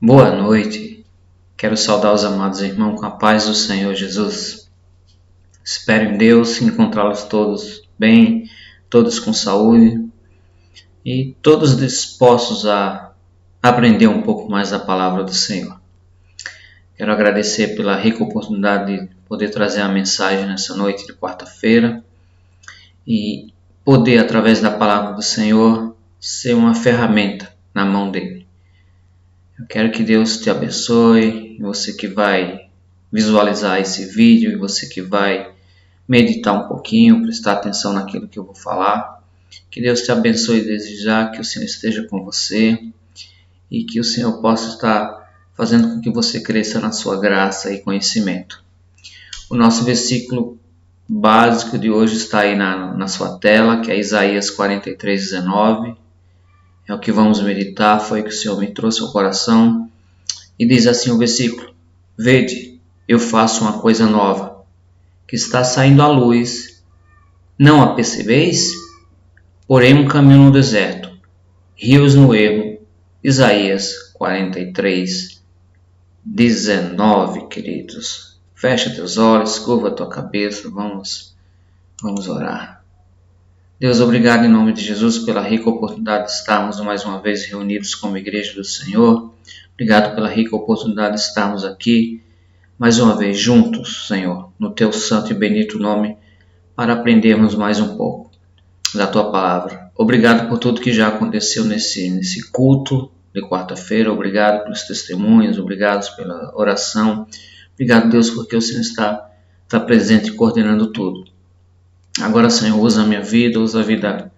Boa noite. Quero saudar os amados irmãos com a paz do Senhor Jesus. Espero em Deus encontrá-los todos bem, todos com saúde e todos dispostos a aprender um pouco mais da palavra do Senhor. Quero agradecer pela rica oportunidade de poder trazer a mensagem nessa noite de quarta-feira e poder, através da palavra do Senhor, ser uma ferramenta na mão dele. Eu quero que Deus te abençoe, você que vai visualizar esse vídeo e você que vai meditar um pouquinho, prestar atenção naquilo que eu vou falar. Que Deus te abençoe desde já, que o Senhor esteja com você e que o Senhor possa estar fazendo com que você cresça na sua graça e conhecimento. O nosso versículo básico de hoje está aí na sua tela, que é Isaías 43:19. É o que vamos meditar, foi o que o Senhor me trouxe ao coração. E diz assim o versículo: Vede, eu faço uma coisa nova, que está saindo à luz. Não a percebeis? Porém um caminho no deserto, rios no ermo. Isaías 43:19, queridos. Fecha teus olhos, curva tua cabeça, vamos orar. Deus, obrigado em nome de Jesus pela rica oportunidade de estarmos mais uma vez reunidos como igreja do Senhor. Obrigado pela rica oportunidade de estarmos aqui mais uma vez juntos, Senhor, no teu santo e bendito nome, para aprendermos mais um pouco da tua palavra. Obrigado por tudo que já aconteceu nesse culto de quarta-feira. Obrigado pelos testemunhos, obrigado pela oração. Obrigado, Deus, porque o Senhor está presente e coordenando tudo. Agora, Senhor, usa a minha vida, usa a vida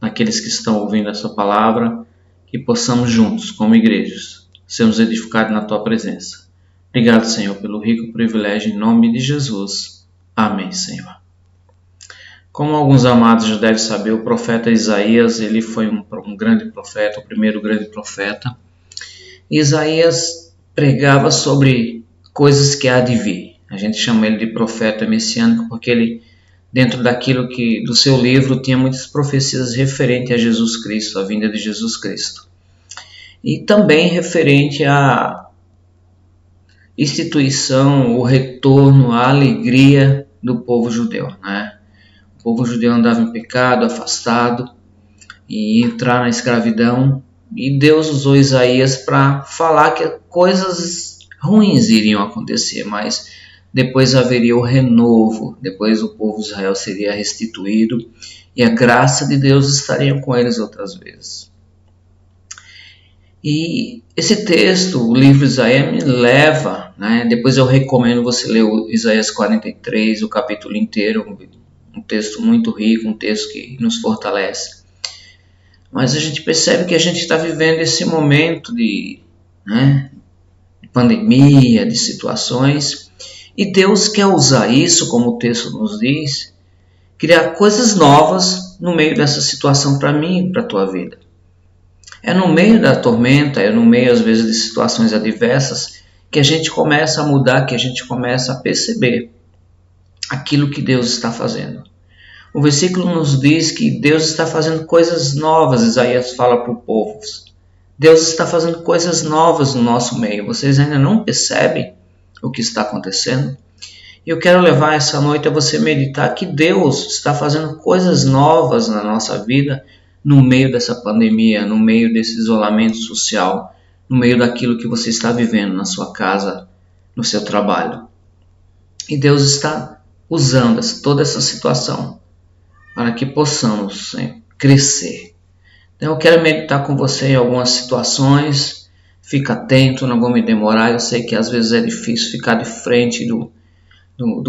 daqueles que estão ouvindo essa palavra, que possamos juntos, como igrejas, sermos edificados na Tua presença. Obrigado, Senhor, pelo rico privilégio, em nome de Jesus. Amém, Senhor. Como alguns amados já devem saber, o profeta Isaías, ele foi um grande profeta, o primeiro grande profeta. Isaías pregava sobre coisas que há de vir. A gente chama ele de profeta messiânico porque ele, dentro daquilo que do seu livro, tinha muitas profecias referentes a Jesus Cristo, a vinda de Jesus Cristo. E também referente à instituição, o retorno, a alegria do povo judeu, né? O povo judeu andava em pecado, afastado, e entrar na escravidão. E Deus usou Isaías para falar que coisas ruins iriam acontecer, mas depois haveria o renovo, depois o povo de Israel seria restituído e a graça de Deus estaria com eles outras vezes. E esse texto, o livro de Isaías, me leva, né? Depois eu recomendo você ler o Isaías 43, o capítulo inteiro, um texto muito rico, um texto que nos fortalece. Mas a gente percebe que a gente está vivendo esse momento de pandemia, de situações, e Deus quer usar isso, como o texto nos diz, criar coisas novas no meio dessa situação para mim e para a tua vida. É no meio da tormenta, é no meio às vezes de situações adversas que a gente começa a mudar, que a gente começa a perceber aquilo que Deus está fazendo. O versículo nos diz que Deus está fazendo coisas novas. Isaías fala para o povo: Deus está fazendo coisas novas no nosso meio. Vocês ainda não percebem o que está acontecendo? E eu quero levar essa noite a você meditar que Deus está fazendo coisas novas na nossa vida no meio dessa pandemia, no meio desse isolamento social, no meio daquilo que você está vivendo na sua casa, no seu trabalho. E Deus está usando toda essa situação para que possamos crescer. Então eu quero meditar com você em algumas situações. Fica atento, não vou me demorar. Eu sei que às vezes é difícil ficar de frente do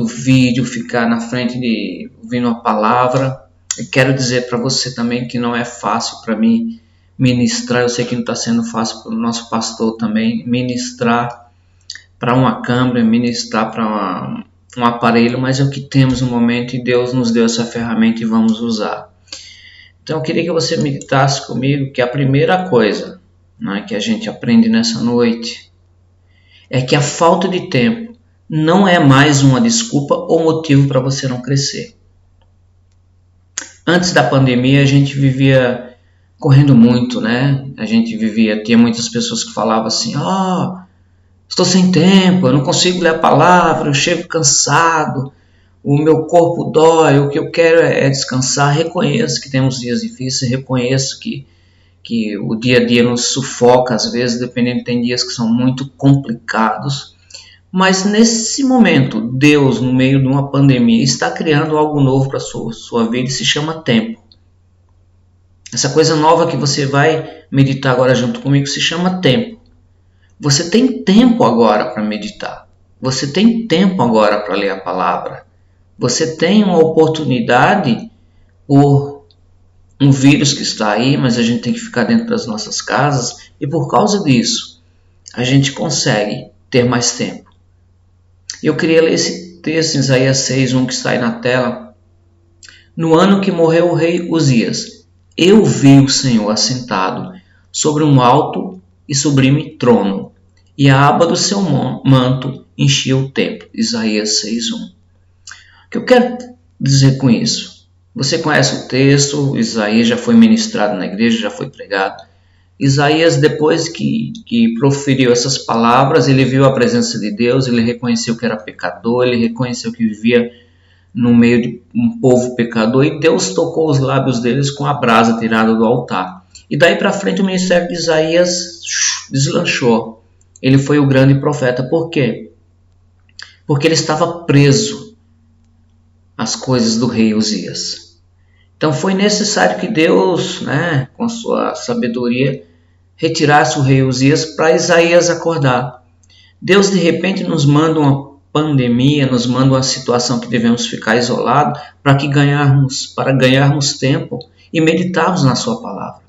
vídeo, ficar na frente de ouvindo a palavra. Eu quero dizer para você também que não é fácil para mim ministrar. Eu sei que não está sendo fácil para o nosso pastor também ministrar para uma câmera, ministrar para um aparelho, mas é o que temos no momento e Deus nos deu essa ferramenta e vamos usar. Então eu queria que você meditasse comigo que a primeira coisa, que a gente aprende nessa noite é que a falta de tempo não é mais uma desculpa ou motivo para você não crescer. Antes da pandemia a gente vivia correndo muito, né? A gente tinha muitas pessoas que falavam assim, estou sem tempo, eu não consigo ler a palavra, eu chego cansado, o meu corpo dói, o que eu quero é descansar. Reconheço que temos dias difíceis, reconheço que o dia a dia nos sufoca às vezes, dependendo, tem dias que são muito complicados. Mas nesse momento, Deus, no meio de uma pandemia, está criando algo novo para a sua vida e se chama tempo. Essa coisa nova que você vai meditar agora junto comigo se chama tempo. Você tem tempo agora para meditar. Você tem tempo agora para ler a palavra. Você tem uma oportunidade por um vírus que está aí, mas a gente tem que ficar dentro das nossas casas. E por causa disso, a gente consegue ter mais tempo. Eu queria ler esse texto em Isaías 6:1 que está aí na tela. No ano que morreu o rei Uzias, eu vi o Senhor assentado sobre um alto e sublime trono, e a aba do seu manto enchia o templo. Isaías 6:1. O que eu quero dizer com isso? Você conhece o texto, Isaías já foi ministrado na igreja, já foi pregado. Isaías, depois que proferiu essas palavras, ele viu a presença de Deus, ele reconheceu que era pecador, ele reconheceu que vivia no meio de um povo pecador, e Deus tocou os lábios deles com a brasa tirada do altar. E daí para frente o ministério de Isaías deslanchou. Ele foi o grande profeta. Por quê? Porque ele estava preso às coisas do rei Uzias. Então foi necessário que Deus, com a sua sabedoria, retirasse o rei Uzias para Isaías acordar. Deus de repente nos manda uma pandemia, nos manda uma situação que devemos ficar isolados para ganharmos tempo e meditarmos na sua palavra.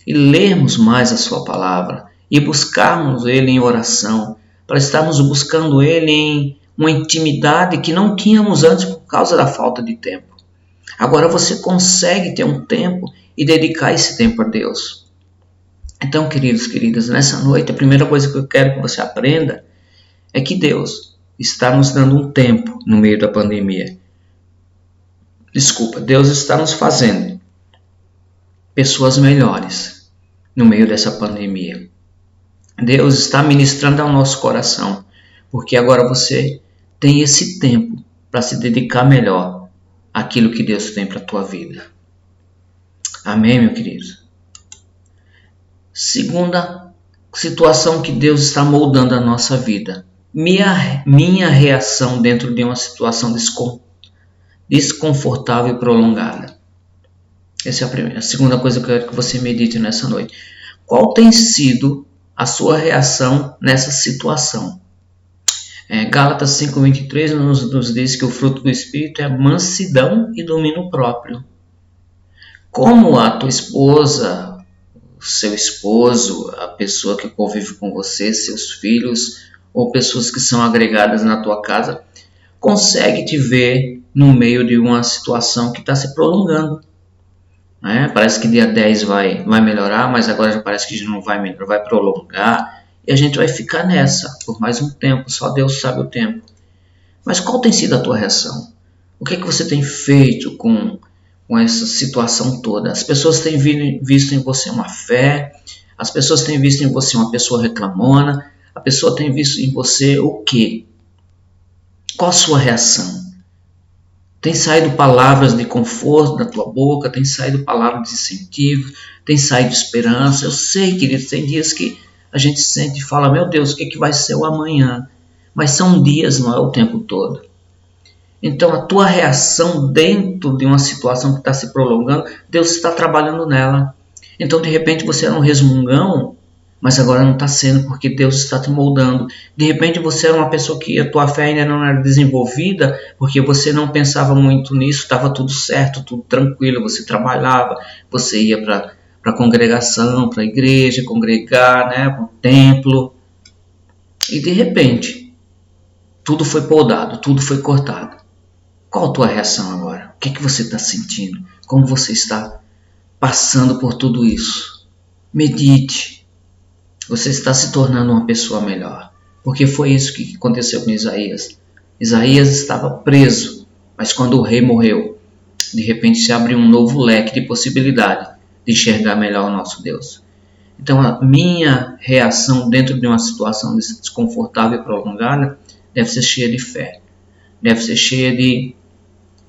E lermos mais a sua palavra e buscarmos ele em oração, para estarmos buscando ele em uma intimidade que não tínhamos antes por causa da falta de tempo. Agora você consegue ter um tempo e dedicar esse tempo a Deus. Então, queridos, queridas, nessa noite a primeira coisa que eu quero que você aprenda é que Deus está nos dando um tempo no meio da pandemia. Deus está nos fazendo pessoas melhores no meio dessa pandemia. Deus está ministrando ao nosso coração, porque agora você tem esse tempo para se dedicar melhor àquilo que Deus tem para a tua vida. Amém, meu querido? Segunda situação que Deus está moldando a nossa vida. Minha reação dentro de uma situação desconfortável e prolongada. Essa é a segunda coisa que eu quero que você medite nessa noite. Qual tem sido a sua reação nessa situação? Gálatas 5:23 nos diz que o fruto do Espírito é mansidão e domínio próprio. Como a tua esposa, o seu esposo, a pessoa que convive com você, seus filhos ou pessoas que são agregadas na tua casa, consegue te ver no meio de uma situação que está se prolongando. Parece que dia 10 vai melhorar, mas agora já parece que já não vai melhorar, vai prolongar, e a gente vai ficar nessa por mais um tempo, só Deus sabe o tempo. Mas qual tem sido a tua reação? O que é que você tem feito com essa situação toda? As pessoas têm visto em você uma fé, as pessoas têm visto em você uma pessoa reclamona, a pessoa tem visto em você o quê? Qual a sua reação? Tem saído palavras de conforto da tua boca, tem saído palavras de incentivo, tem saído esperança. Eu sei, querido, tem dias que a gente sente e fala, meu Deus, o que vai ser o amanhã? Mas são dias, não é o tempo todo. Então a tua reação dentro de uma situação que está se prolongando, Deus está trabalhando nela. Então de repente você era um resmungão, mas agora não está sendo, porque Deus está te moldando. De repente você era uma pessoa que a tua fé ainda não era desenvolvida, porque você não pensava muito nisso, estava tudo certo, tudo tranquilo, você trabalhava, você ia para a congregação, para a igreja, congregar, para o templo. E de repente, tudo foi podado, tudo foi cortado. Qual a tua reação agora? O que você está sentindo? Como você está passando por tudo isso? Medite. Você está se tornando uma pessoa melhor. Porque foi isso que aconteceu com Isaías. Isaías estava preso, mas quando o rei morreu, de repente se abriu um novo leque de possibilidade de enxergar melhor o nosso Deus. Então a minha reação dentro de uma situação desconfortável e prolongada deve ser cheia de fé, deve ser cheia de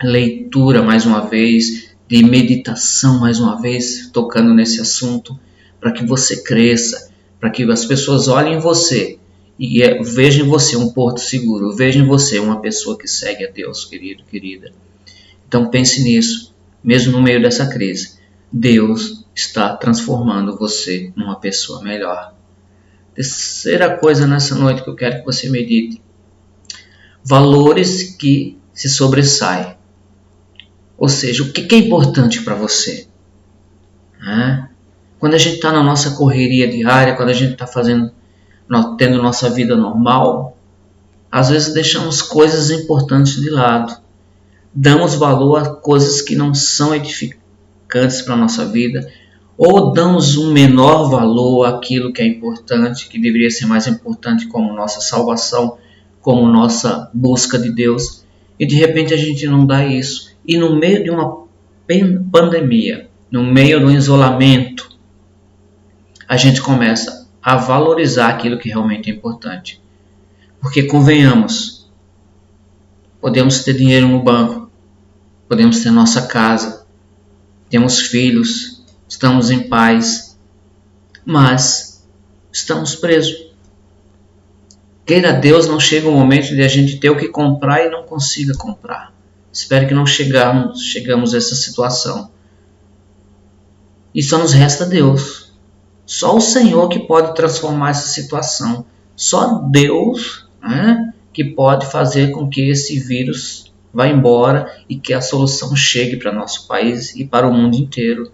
leitura mais uma vez, de meditação mais uma vez, tocando nesse assunto, para que você cresça, para que as pessoas olhem em você e vejam em você um porto seguro, vejam em você uma pessoa que segue a Deus, querido, querida. Então pense nisso, mesmo no meio dessa crise, Deus está transformando você numa pessoa melhor. Terceira coisa nessa noite que eu quero que você medite: valores que se sobressaem. Ou seja, o que é importante para você? Quando a gente está na nossa correria diária, quando a gente está tendo nossa vida normal, às vezes deixamos coisas importantes de lado. Damos valor a coisas que não são edificantes para a nossa vida, ou damos um menor valor àquilo que é importante, que deveria ser mais importante, como nossa salvação, como nossa busca de Deus, e de repente a gente não dá isso. E no meio de uma pandemia, no meio do isolamento, a gente começa a valorizar aquilo que realmente é importante. Porque convenhamos, podemos ter dinheiro no banco, podemos ter nossa casa, temos filhos, estamos em paz, mas estamos presos. Queira Deus, não chega o momento de a gente ter o que comprar e não consiga comprar. Espero que não chegamos a essa situação. E só nos resta Deus. Só o Senhor que pode transformar essa situação. Só Deus, que pode fazer com que esse vírus vá embora e que a solução chegue para nosso país e para o mundo inteiro.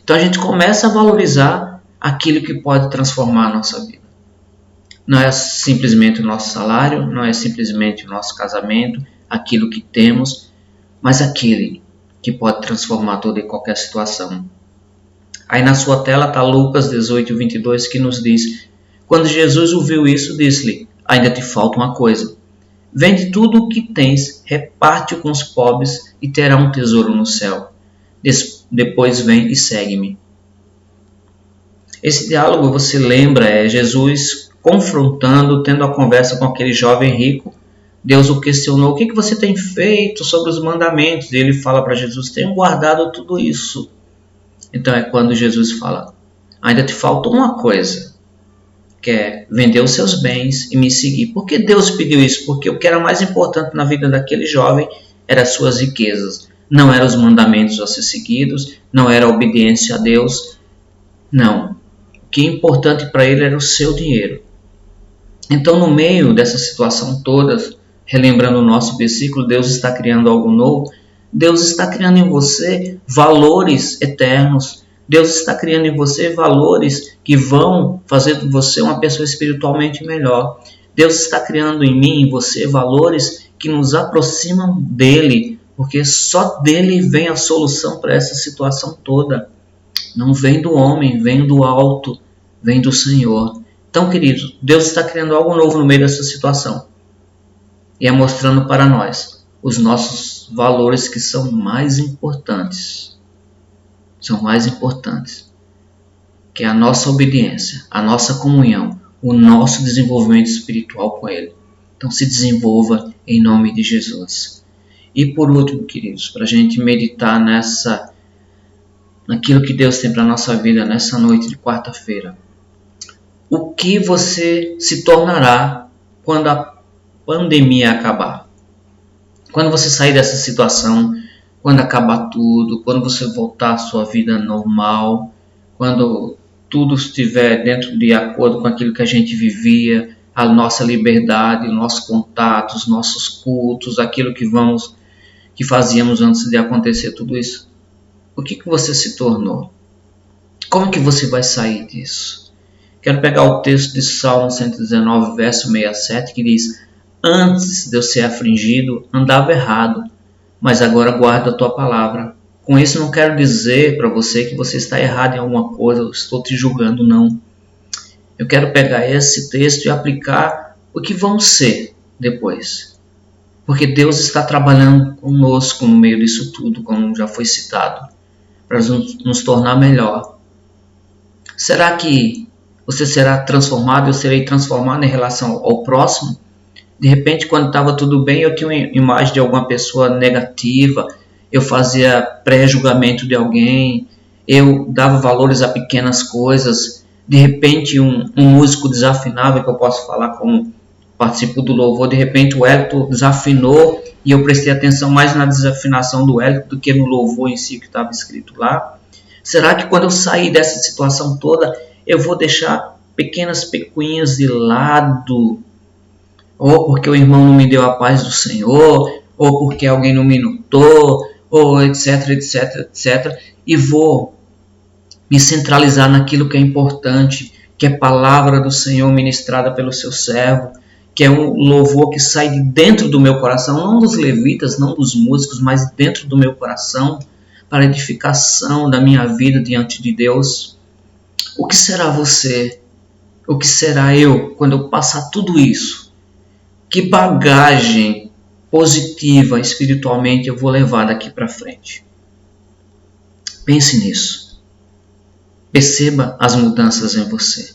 Então a gente começa a valorizar aquilo que pode transformar a nossa vida. Não é simplesmente o nosso salário, não é simplesmente o nosso casamento, aquilo que temos, mas aquele que pode transformar toda e qualquer situação. Aí na sua tela está Lucas 18:22, que nos diz: quando Jesus ouviu isso, disse-lhe: ainda te falta uma coisa. Vende tudo o que tens, reparte-o com os pobres e terá um tesouro no céu. Depois vem e segue-me. Esse diálogo, você lembra, é Jesus confrontando, tendo a conversa com aquele jovem rico. Deus o questionou: o que você tem feito sobre os mandamentos? E ele fala para Jesus: tenho guardado tudo isso. Então é quando Jesus fala: ainda te falta uma coisa, que é vender os seus bens e me seguir. Por que Deus pediu isso? Porque o que era mais importante na vida daquele jovem eram as suas riquezas. Não eram os mandamentos a ser seguidos, não era a obediência a Deus. Não. O que é importante para ele era o seu dinheiro. Então, no meio dessa situação toda, relembrando o nosso versículo, Deus está criando algo novo. Deus está criando em você valores eternos. Deus está criando em você valores que vão fazer de você uma pessoa espiritualmente melhor. Deus está criando em mim e em você valores que nos aproximam dele, porque só dele vem a solução para essa situação toda. Não vem do homem, vem do alto, vem do Senhor. Então, queridos, Deus está criando algo novo no meio dessa situação. E é mostrando para nós os nossos valores que são mais importantes. São mais importantes. Que é a nossa obediência, a nossa comunhão, o nosso desenvolvimento espiritual com Ele. Então se desenvolva em nome de Jesus. E por último, queridos, para a gente meditar naquilo que Deus tem para a nossa vida nessa noite de quarta-feira. O que você se tornará quando a pandemia acabar? Quando você sair dessa situação, quando acabar tudo, quando você voltar à sua vida normal, quando tudo estiver dentro de acordo com aquilo que a gente vivia, a nossa liberdade, o nosso contato, os nossos cultos, aquilo que fazíamos antes de acontecer tudo isso. O que você se tornou? Como que você vai sair disso? Quero pegar o texto de Salmo 119, verso 67, que diz: antes de eu ser afligido, andava errado, mas agora guardo a tua palavra. Com isso não quero dizer para você que você está errado em alguma coisa, eu estou te julgando, não. Eu quero pegar esse texto e aplicar o que vamos ser depois. Porque Deus está trabalhando conosco no meio disso tudo, como já foi citado, para nos tornar melhor. Será que você será transformado, eu serei transformado em relação ao próximo? De repente, quando estava tudo bem, eu tinha uma imagem de alguma pessoa negativa, eu fazia pré-julgamento de alguém, eu dava valores a pequenas coisas. De repente, um músico desafinava, que eu posso falar como participo do louvor, de repente o Hélito desafinou e eu prestei atenção mais na desafinação do Hélito do que no louvor em si que estava escrito lá. Será que quando eu sair dessa situação toda, eu vou deixar pequenas picuinhas de lado? Ou porque o irmão não me deu a paz do Senhor, ou porque alguém não me notou, ou etc, etc, etc. E vou me centralizar naquilo que é importante, que é a palavra do Senhor ministrada pelo seu servo, que é um louvor que sai de dentro do meu coração, não dos levitas, não dos músicos, mas dentro do meu coração, para a edificação da minha vida diante de Deus. O que será você? O que será eu quando eu passar tudo isso? Que bagagem positiva espiritualmente eu vou levar daqui para frente? Pense nisso. Perceba as mudanças em você.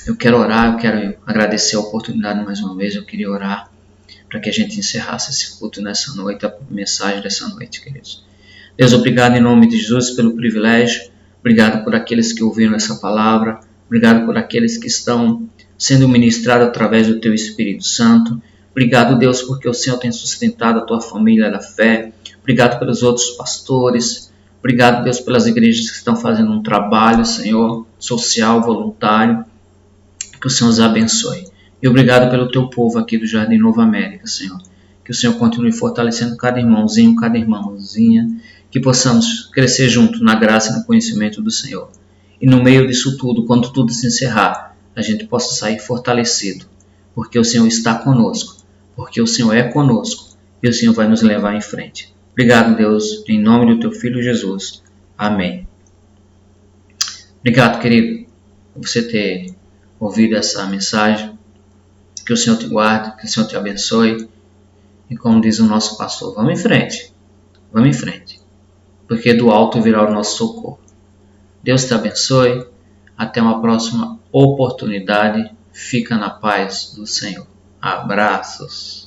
Eu quero orar, eu quero agradecer a oportunidade mais uma vez. Eu queria orar para que a gente encerrasse esse culto nessa noite, a mensagem dessa noite, queridos. Deus, obrigado em nome de Jesus pelo privilégio. Obrigado por aqueles que ouviram essa palavra. Obrigado por aqueles que estão sendo ministrados através do Teu Espírito Santo. Obrigado, Deus, porque o Senhor tem sustentado a Tua família da fé. Obrigado pelos outros pastores. Obrigado, Deus, pelas igrejas que estão fazendo um trabalho, Senhor, social, voluntário. Que o Senhor os abençoe. E obrigado pelo Teu povo aqui do Jardim Nova América, Senhor. Que o Senhor continue fortalecendo cada irmãozinho, cada irmãzinha. Que possamos crescer junto na graça e no conhecimento do Senhor. E no meio disso tudo, quando tudo se encerrar, a gente possa sair fortalecido. Porque o Senhor está conosco. Porque o Senhor é conosco. E o Senhor vai nos levar em frente. Obrigado, Deus, em nome do Teu Filho Jesus. Amém. Obrigado, querido, por você ter ouvido essa mensagem. Que o Senhor te guarde, que o Senhor te abençoe. E como diz o nosso pastor, vamos em frente. Vamos em frente. Porque do alto virá o nosso socorro. Deus te abençoe. Até uma próxima oportunidade. Fica na paz do Senhor. Abraços.